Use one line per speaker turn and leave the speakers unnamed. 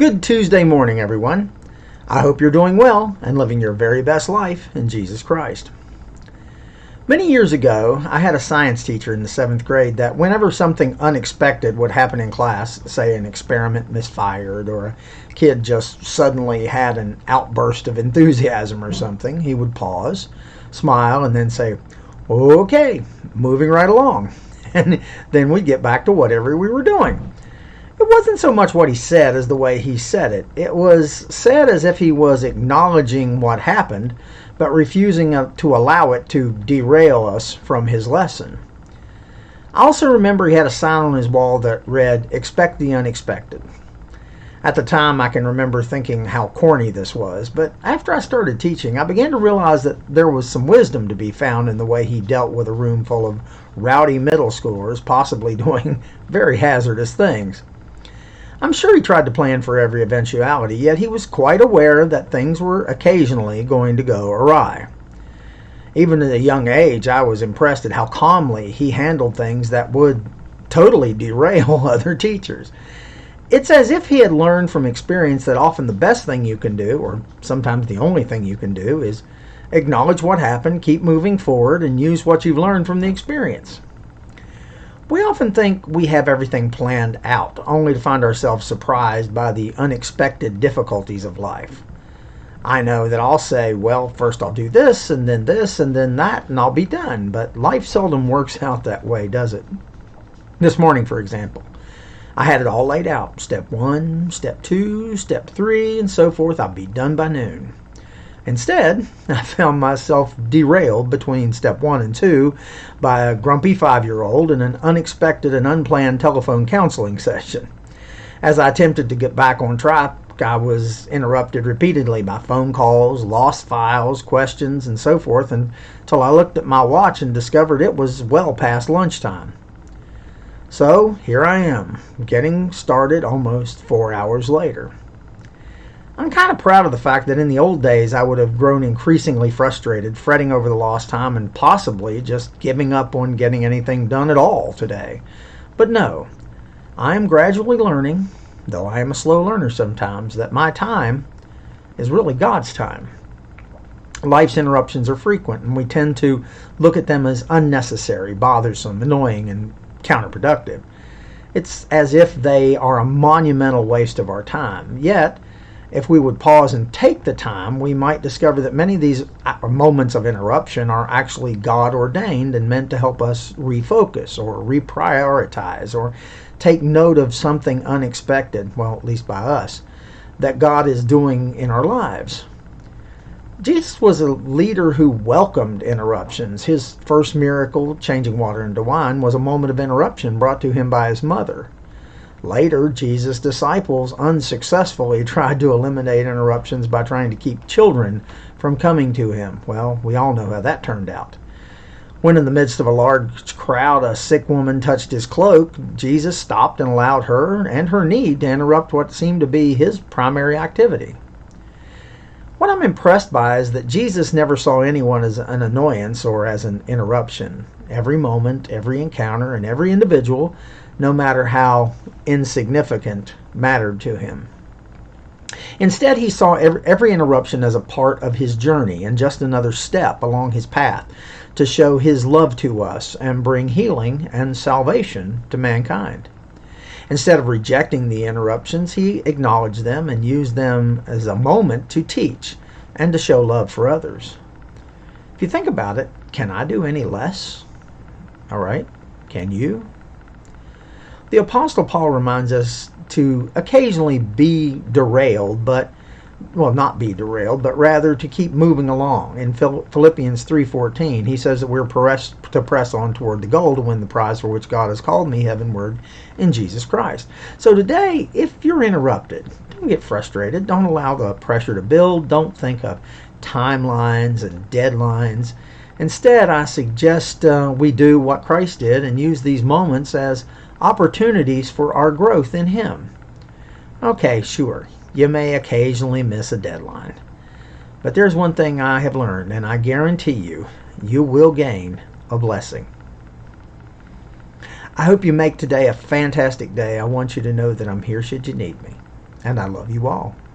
Good Tuesday morning, everyone. I hope you're doing well and living your very best life in Jesus Christ. Many years ago, I had a science teacher in the 7th grade that whenever something unexpected would happen in class, say an experiment misfired or a kid just suddenly had an outburst of enthusiasm or something, he would pause, smile, and then say, "Okay, moving right along." And then we'd get back to whatever we were doing. It wasn't so much what he said as the way he said it. It was said as if he was acknowledging what happened, but refusing to allow it to derail us from his lesson. I also remember he had a sign on his wall that read, "Expect the unexpected." At the time, I can remember thinking how corny this was, but after I started teaching, I began to realize that there was some wisdom to be found in the way he dealt with a room full of rowdy middle schoolers, possibly doing very hazardous things. I'm sure he tried to plan for every eventuality, yet he was quite aware that things were occasionally going to go awry. Even at a young age, I was impressed at how calmly he handled things that would totally derail other teachers. It's as if he had learned from experience that often the best thing you can do, or sometimes the only thing you can do, is acknowledge what happened, keep moving forward, and use what you've learned from the experience. We often think we have everything planned out, only to find ourselves surprised by the unexpected difficulties of life. I know that I'll say, well, first I'll do this, and then that, and I'll be done. But life seldom works out that way, does it? This morning, for example, I had it all laid out. Step 1, step 2, step 3, and so forth. I'll be done by noon. Instead, I found myself derailed between step 1 and 2 by a grumpy 5-year-old in an unexpected and unplanned telephone counseling session. As I attempted to get back on track, I was interrupted repeatedly by phone calls, lost files, questions, and so forth, until I looked at my watch and discovered it was well past lunchtime. So here I am, getting started almost 4 hours later. I'm kind of proud of the fact that in the old days I would have grown increasingly frustrated, fretting over the lost time, and possibly just giving up on getting anything done at all today. But no, I am gradually learning, though I am a slow learner sometimes, that my time is really God's time. Life's interruptions are frequent, and we tend to look at them as unnecessary, bothersome, annoying, and counterproductive. It's as if they are a monumental waste of our time. Yet, if we would pause and take the time, we might discover that many of these moments of interruption are actually God ordained and meant to help us refocus or reprioritize or take note of something unexpected, well, at least by us, that God is doing in our lives. Jesus was a leader who welcomed interruptions. His first miracle, changing water into wine, was a moment of interruption brought to him by his mother. Later, Jesus' disciples unsuccessfully tried to eliminate interruptions by trying to keep children from coming to him. Well, we all know how that turned out. When in the midst of a large crowd, a sick woman touched his cloak, Jesus stopped and allowed her and her need to interrupt what seemed to be his primary activity. What I'm impressed by is that Jesus never saw anyone as an annoyance or as an interruption. Every moment, every encounter, and every individual, no matter how insignificant, mattered to him. Instead, he saw every interruption as a part of his journey and just another step along his path to show his love to us and bring healing and salvation to mankind. Instead of rejecting the interruptions, he acknowledged them and used them as a moment to teach and to show love for others. If you think about it, can I do any less? All right, can you? The Apostle Paul reminds us to occasionally be derailed, not be derailed, but rather to keep moving along. In Philippians 3:14, he says that we're to press on toward the goal to win the prize for which God has called me heavenward in Jesus Christ. So today, if you're interrupted, don't get frustrated. Don't allow the pressure to build. Don't think of timelines and deadlines. Instead, I suggest we do what Christ did and use these moments as opportunities for our growth in Him. Okay, sure, you may occasionally miss a deadline. But there's one thing I have learned, and I guarantee you, you will gain a blessing. I hope you make today a fantastic day. I want you to know that I'm here should you need me. and I love you all.